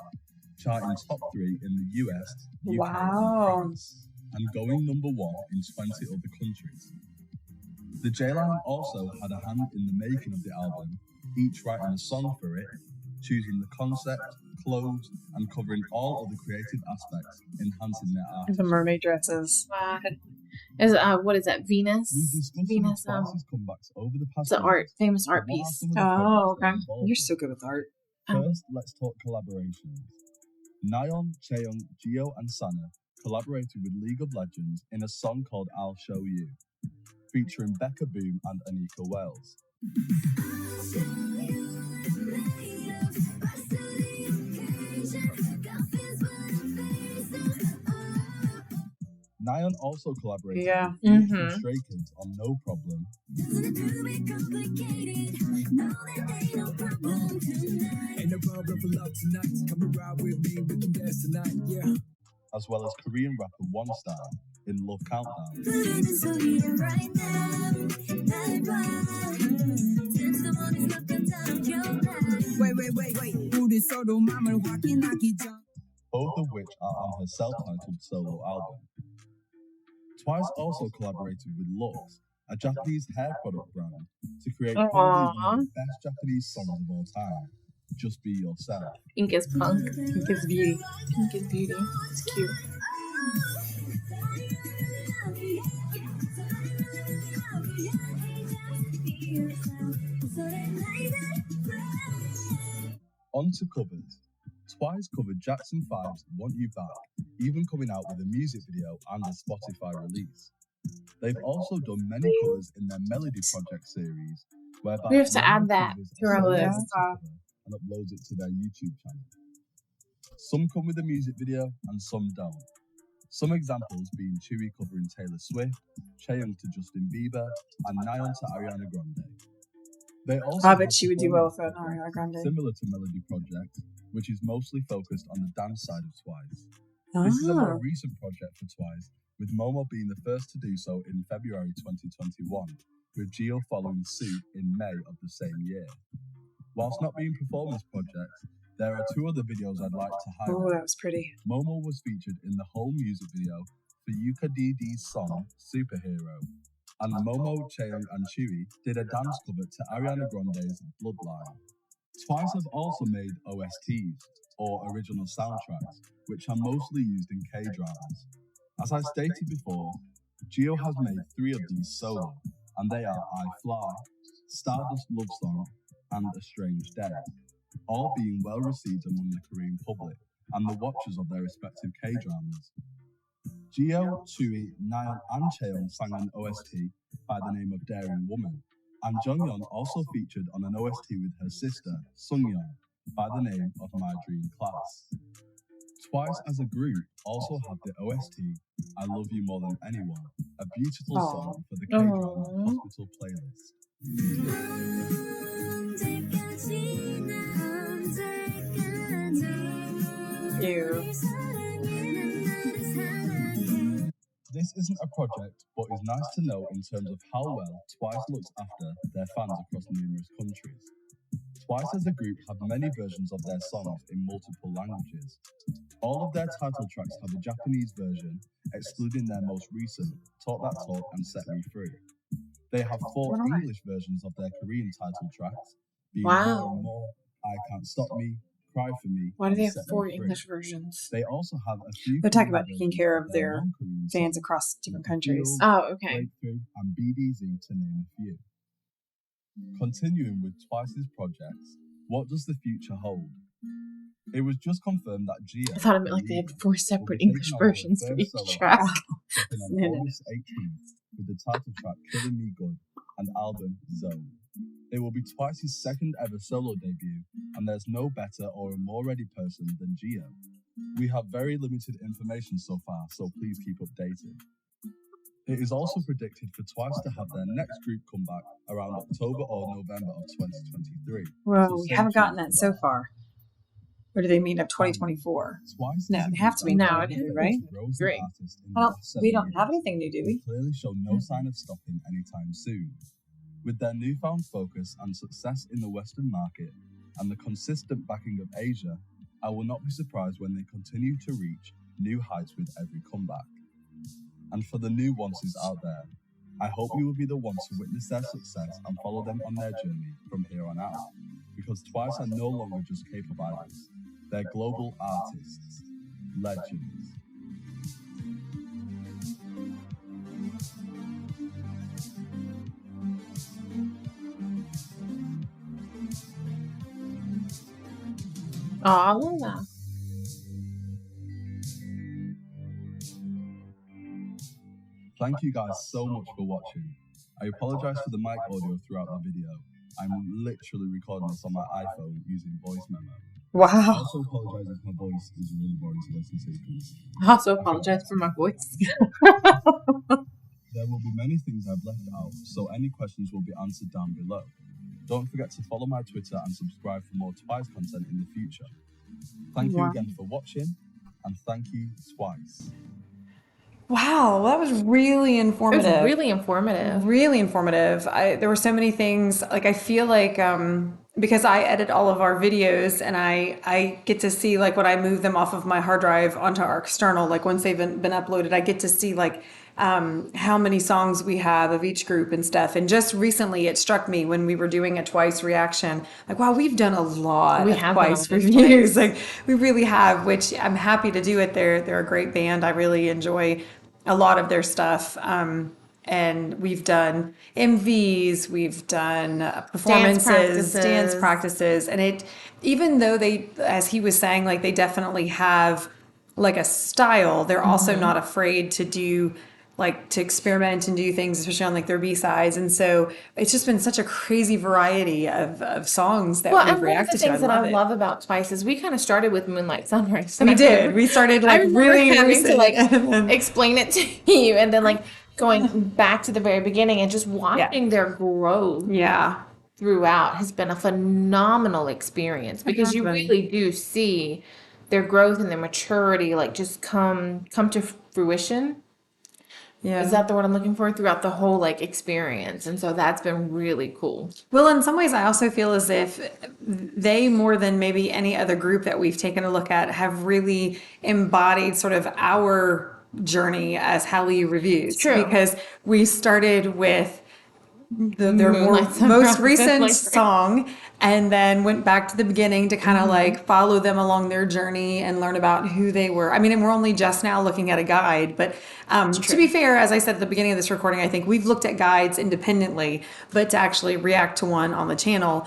charting top 3 in the US, UK, Wow. and France, and going number 1 in 20 other countries. The J-Line also had a hand in the making of the album, each writing a song for it, choosing the concept, clothes, and covering all other creative aspects, enhancing their art. The mermaid dresses. Wow. Is what is that? Venus? We discussed Venus. some of Twice's comebacks over the past It's an art, weeks, famous but art what are piece. some of the Oh, projects they're okay. involved You're in? so good with art. First, let's talk collaborations. Nayeon, Chaeyoung, Jio, and Sana collaborated with League of Legends in a song called I'll Show You, featuring Becca Boom and Anika Wells. Nayeon also collaborated Yeah. with Future Mhm. and Stray Kids on No Problem, Ain't no problem for love tonight. Come and ride with me, we can dance tonight, yeah. as well as Korean rapper One Star in Love Countdown. Wait. 우리 서로 맘을 확인하기 전. Both of which are on her self-titled solo album. Twice also collaborated with Lux, a Japanese hair product brand, to create probably one of the best Japanese songs of all time, Just Be Yourself. Pink is punk. Pink is beauty. Pink is beauty. It's cute. On to covers. Twice covered Jackson 5's Want You Back, even coming out with a music video and a Spotify release. They've also done many covers in their Melody Project series, whereby We have to one add of the that covers to our is list. sent to cover and uploads it to their YouTube channel. Some come with a music video and some don't. Some examples being Chewie covering Taylor Swift, Chaeyoung to Justin Bieber, and Nayeon to Ariana Grande. They also I have bet she would do well with performance an Ariana Grande. similar to Melody Project, which is mostly focused on the dance side of Twice. This is a more recent project for Twice, with Momo being the first to do so in February 2021, with Gio following suit in May of the same year. Whilst not being performance projects, there are 2 other videos I'd like to Oh, highlight. that was pretty. Momo was featured in the whole music video for Yuka DD's song Superhero, and Momo, Chaeyoung and Chewie did a dance cover to Ariana Grande's Bloodline. Twice have also made OSTs, or original soundtracks, which are mostly used in K-dramas. As I stated before, Geo has made 3 of these solo, and they are I Fly, Stardust Love Song, and A Strange Day, all being well received among the Korean public and the watchers of their respective K-dramas. Geo, Chui, Nayeon, and Cheon sang an OST by the name of Daring Woman, and Jonghyun also featured on an OST with her sister, Sungyeon, by the name of My Dream Class. Twice as a group also have the OST I Love You More Than Anyone, a beautiful song for the K-drama Hospital playlist. This isn't a project, but is nice to know in terms of how well Twice looks after their fans across numerous countries. Twice as a group have many versions of their songs in multiple languages. All of their title tracks have a Japanese version, excluding their most recent, Talk That Talk and Set Me Free. They have 4 English versions of their Korean title tracks, being More and More, I Can't Stop Me, Cry For Me. Why do they have Set Me 4 Free. English versions? They also have a few. They're talking Korean about taking versions care of their their non-Korean fans songs, across different like countries. Heels, Oh, okay. Breakthrough, and BDZ, to name a few. Continuing with Twice's projects, what does the future hold? It was just confirmed that Gia, I thought it meant like they had 4 separate English versions of each track. Dropping on No. August 18th with the title track Killing Me Good and album Zone. It will be Twice's second ever solo debut, and there's no better or a more ready person than Gia. We have very limited information so far, so please keep updated. It is also predicted for Twice to have their next group comeback around October or November of 2023. Well, So we stay haven't tuned gotten for that so far. Or do they mean of 2024? Twice No, is a they have to be group now, that it is, right? grows Great. an artist in Well, the last 7 we don't years. have anything new, do They we? clearly show no sign of stopping anytime soon. With their newfound focus and success in the Western market and the consistent backing of Asia, I will not be surprised when they continue to reach new heights with every comeback. And for the new onces out there, I hope you will be the ones to witness their success and follow them on their journey from here on out. Because Twice are no longer just K-pop idols, they're global artists, legends. Oh, I love that. Thank you guys so much for watching. I apologize for the mic audio throughout the video. I'm literally recording this on my iPhone using voice memo. I Wow. also apologize if my voice is really boring to listen to because I also apologize for my voice. there will be many things I've left out, so any questions will be answered down below. Don't forget to follow my Twitter and subscribe for more Twice content in the future. Thank you Wow. again for watching, and thank you Twice. Wow, that was really It was informative. really informative. Really informative. There were so many things. Like I feel like because I edit all of our videos and I get to see like when I move them off of my hard drive onto our external, like once they've been uploaded, I get to see like how many songs we have of each group and stuff. And just recently, it struck me when we were doing a Twice reaction, like wow, we've done a lot We of have done Twice a lot of reviews. Twice. Like we really have, which I'm happy to do it. They're a great band. I really enjoy a lot of their stuff. And we've done MVs, we've done performances, dance practices. And it, even though they, as he was saying, like they definitely have like a style, they're also not afraid to do like to experiment and do things, especially on like their B-sides. And so it's just been such a crazy variety of songs that Well, we've and one of the reacted to. things that I it. love about Twice is we kind of started with Moonlight Sunrise. We did. We started like really having recent. to like and then- explain it to you, and then like going back to the very beginning and just watching their growth yeah. throughout has been a phenomenal experience because you been. really do see their growth and their maturity like just come to fruition. Yeah. Is that the word I'm looking for? Throughout the whole like experience. And so that's been really cool. Well, in some ways, I also feel as if they, more than maybe any other group that we've taken a look at, have really embodied sort of our journey as Hallyu Reviews. True. Because we started with their Moonlight Sunrise most and recent like- song, and then went back to the beginning to kind of like follow them along their journey and learn about who they were. I mean, and we're only just now looking at a guide, but to be fair, as I said at the beginning of this recording, I think we've looked at guides independently, but to actually react to one on the channel,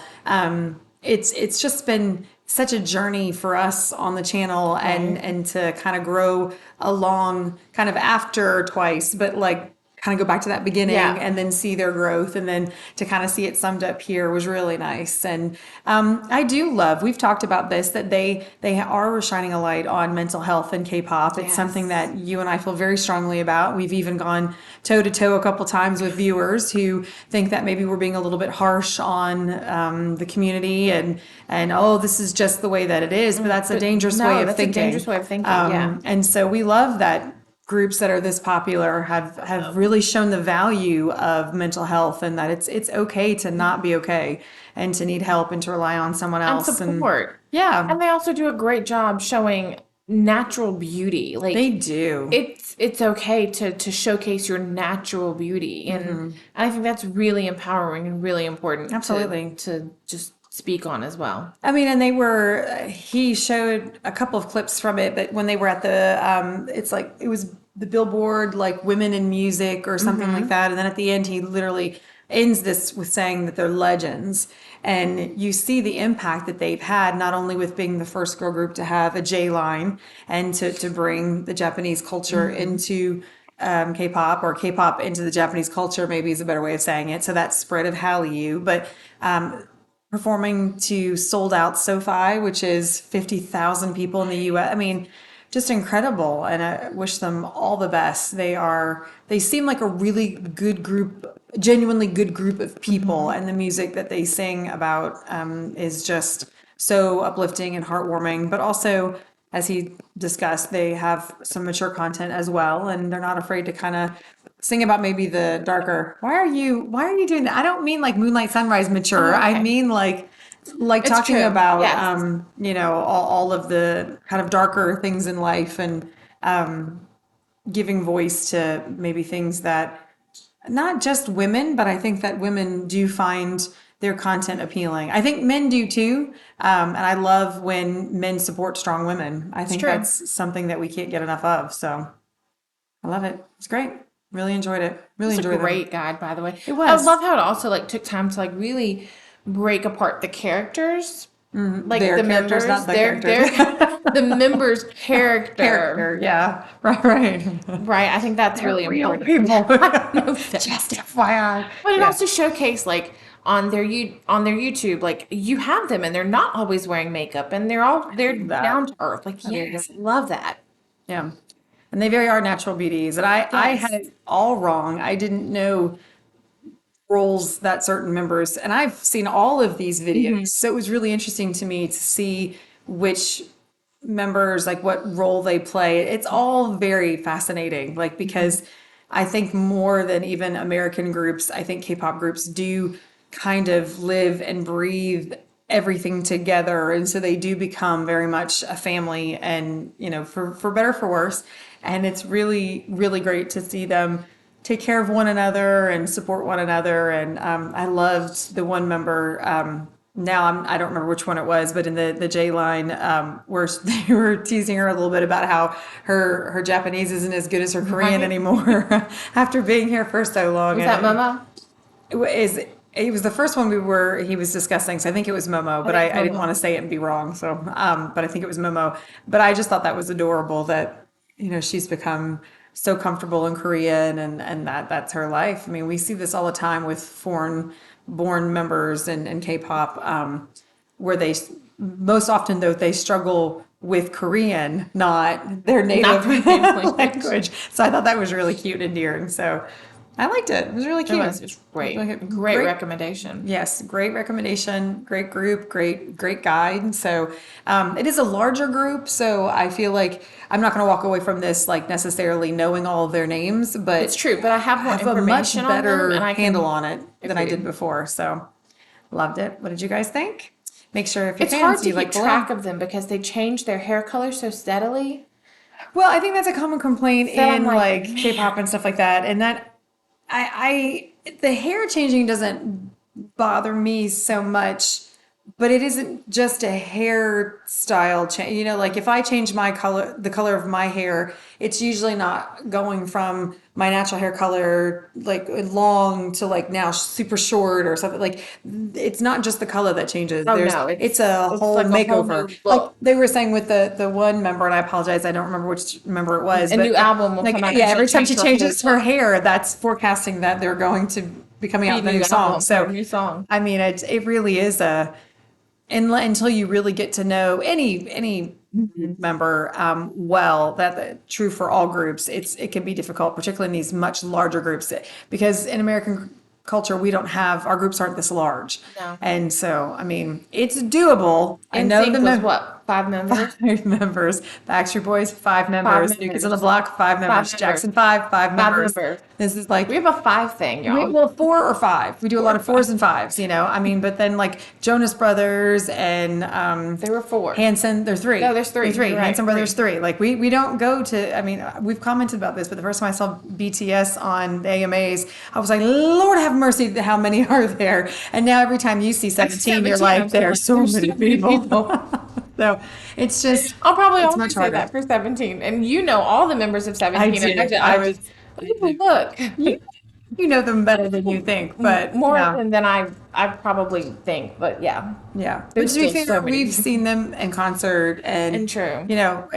it's just been such a journey for us on the channel, and to kind of grow along kind of after Twice, but like kind of go back to that beginning Yeah. and then see their growth, and then to kind of see it summed up here was really nice. And I do love, we've talked about this, that they are shining a light on mental health in K-pop. It's something that you and I feel very strongly about. We've even gone toe to toe a couple times with viewers who think that maybe we're being a little bit harsh on the community, and oh, this is just the way that it is. But that's a dangerous way of that's thinking. a dangerous way of thinking. Yeah. And so we love that groups that are this popular have really shown the value of mental health, and that it's okay to not be okay, and to need help, and to rely on someone And else. support. Yeah, And they also do a great job showing natural beauty. Like they do. it's okay to showcase your natural beauty, and I think that's really empowering and really important. Absolutely. to just speak on as well. I mean, and they were, he showed a couple of clips from it, but when they were at the, it's like, it was the Billboard, like Women in Music or something like that. And then at the end, he literally ends this with saying that they're legends. And you see the impact that they've had, not only with being the first girl group to have a J line, and to bring the Japanese culture into K-pop, or K-pop into the Japanese culture, maybe is a better way of saying it. So that spread of Hallyu, but performing to sold out SoFi, which is 50,000 people in the US. I mean, just incredible. And I wish them all the best. They seem like a really good group, genuinely good group of people. And the music that they sing about is just so uplifting and heartwarming. But also, as he discussed, they have some mature content as well. And they're not afraid to kind of sing about maybe the darker. Why are you doing that? I don't mean like Moonlight Sunrise mature. Oh, okay. I mean like talking true. about Yes. all of the kind of darker things in life, and giving voice to maybe things that not just women, but I think that women do find their content appealing. I think men do too. And I love when men support strong women. I think true. that's something that we can't get enough of. So I love it. It's great. Really enjoyed it. Really It's a enjoyed great guide, by the way. It was. I love how it also like took time to like really break apart the characters. Like Their the characters, members, not the their the members' character. Yeah. Right. Right. I think that's really Real important. people. Just FYI. But it Yeah. also showcased like on their YouTube, like you have them and they're not always wearing makeup and they're that. down to earth. Like yes, love that. Yeah. And they very are natural beauties. And I Yes. had it all wrong. I didn't know roles that certain members, and I've seen all of these videos. So it was really interesting to me to see which members, like what role they play. It's all very fascinating, like, because I think more than even American groups, I think K-pop groups do kind of live and breathe everything together, and so they do become very much a family, and for better for worse. And it's really, really great to see them take care of one another and support one another. And I loved the one member, I don't remember which one it was, but in the J line, where they were teasing her a little bit about how her Japanese isn't as good as her Korean anymore after being here for so long. Was that Momo? It was the first one he was discussing, so I think it was Momo, but I didn't want to say it and be wrong. So, but I think it was Momo. But I just thought that was adorable that, she's become so comfortable in Korean, and that's her life. I mean, we see this all the time with foreign-born members in K-pop, where they, most often though, they struggle with Korean, not their native language. So I thought that was really cute and endearing. So I liked it. It was really cute. It was great. Great recommendation. Yes, great recommendation. Great group. Great guide. So it is a larger group. So I feel like I'm not going to walk away from this like necessarily knowing all of their names, but It's true, but I have more I have a much information better on them, and I can handle on it than I Agreed. did before. So loved it. What did you guys think? Make sure if you're It's hard fans, to you keep like track of them because they change their hair color so steadily. Well, I think that's a common complaint So I'm in like, like K-pop and stuff like that, and that I the hair changing doesn't bother me so much, but it isn't just a hairstyle change. You know, like if I change my color, the color of my hair, it's usually not going from my natural hair color, like long to like now super short or something. Like it's not just the color that changes. Oh, There's, no, it's a it's whole like a whole makeover. new Like look. they were saying with the one member, and I apologize, I don't remember which member it was. A but new album will like, come out yeah, and every she'll time she change her changes whole her hair, that's forecasting that they're going to be coming out with a new song. album, So new song. I mean, it really is until you really get to know any member well, true for all groups. It can be difficult, particularly in these much larger groups, because in American culture we don't have our groups aren't this large. No. And so I mean it's doable. I know NSYNC the was what, 5 members? 5 members. Backstreet Boys, 5 members. New Kids on the members. Block, 5 members. members. Jackson 5, 5 members. members. This is like We have a 5 thing, y'all. well, 4 or 5. We do a lot of 4s and 5s, you know. I mean, but then like Jonas Brothers and There were 4. Hanson, they're 3. No, there's 3. They're 3. You're right, Hanson Brothers 3. 3. Like we don't go to. I mean, we've commented about this, but the first time I saw BTS on the AMAs, I was like, Lord have mercy, how many are there? And now every time you see 17, you're 17, like, I'm there are so there's many so many people. So it's just. I'll probably It's only much say harder. that for 17. And you know all the members of 17. I And did. I was, ooh, look. You know them better than you think, but More yeah. than I probably think, but yeah. Yeah, but There's to be still fair, so many. we've seen them in concert, and true. You know,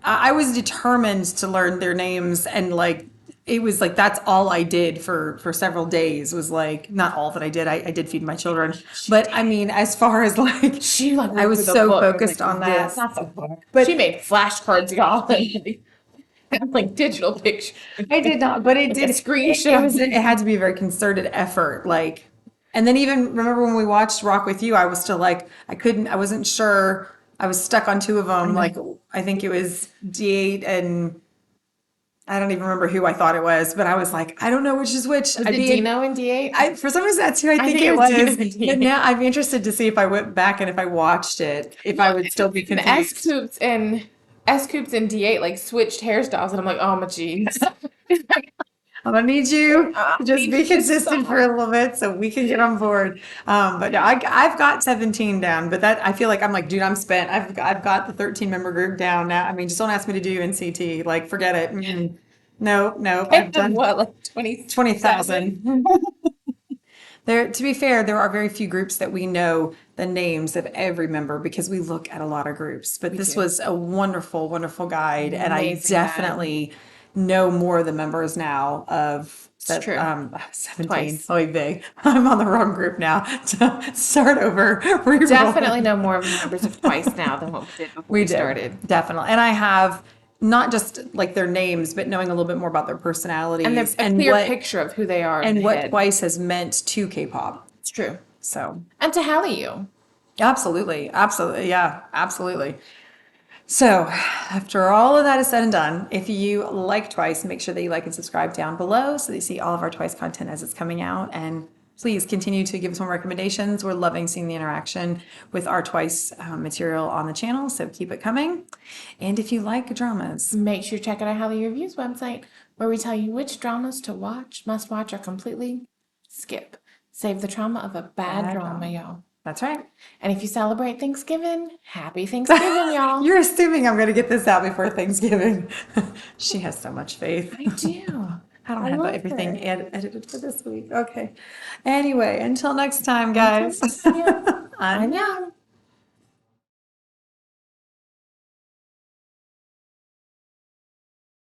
I was determined to learn their names, and like it was like that's all I did for several days. Was like not all that I did. I did feed my children, but I mean, as far as like She like I was went through the so book and was focused like, on that. "This, that's a book." But- she made flashcards, y'all. And like digital pictures. I did not, but it Like did. a screenshot. It had to be a very concerted effort. Like, and then even remember when we watched Rock with You, I was still like, I wasn't sure. I was stuck on 2 of them. Like, I think it was D8 and I don't even remember who I thought it was, but I was like, I don't know which is which. Was it Dino and D8? For some reason, that's who I think think it it was was. Dino and D8. But now I'd be interested to see if I went back and if I watched it, if I would still be And confused. S Coops and D8 like switched hairstyles, and I'm like, oh my jeez. I'm gonna need you to just need be you to consistent for a little bit so we can get on board. But yeah, I've got 17 down, but that I feel like I'm like, dude, I'm spent. I've got the 13 member group down now. I mean, just don't ask me to do NCT. Like, forget it. No, I've done What, like 20? 20,000. To be fair, there are very few groups that we know the names of every member because we look at a lot of groups. But this was a wonderful, wonderful guide, and I Amazing guide. definitely know more of the members now of that. true. 17. Twice. Oy vey. I'm on the wrong group now. To start over. Reroll. Definitely know more of the members of Twice now than what we did before we did, started. definitely, and I have not just like their names, but knowing a little bit more about their personalities And there's a clear picture of who they are in and the what head. Twice has meant to K-pop. It's true. So. And to Hallyu. Absolutely. Absolutely. Yeah, absolutely. So, after all of that is said and done, if you like Twice, make sure that you like and subscribe down below so that you see all of our Twice content as it's coming out. And please continue to give us more recommendations. We're loving seeing the interaction with our Twice material on the channel, so keep it coming. And if you like dramas, Make sure you check out our Hallyu Reviews website where we tell you which dramas to watch, must watch, or completely skip. Save the trauma of a bad drama, y'all. that's right. And if you celebrate Thanksgiving, happy Thanksgiving, y'all. You're assuming I'm going to get this out before Thanksgiving. She has so much faith. I do. I don't I have love everything her. edited for this week. Okay. Anyway, until next time, guys. Yeah. I I know.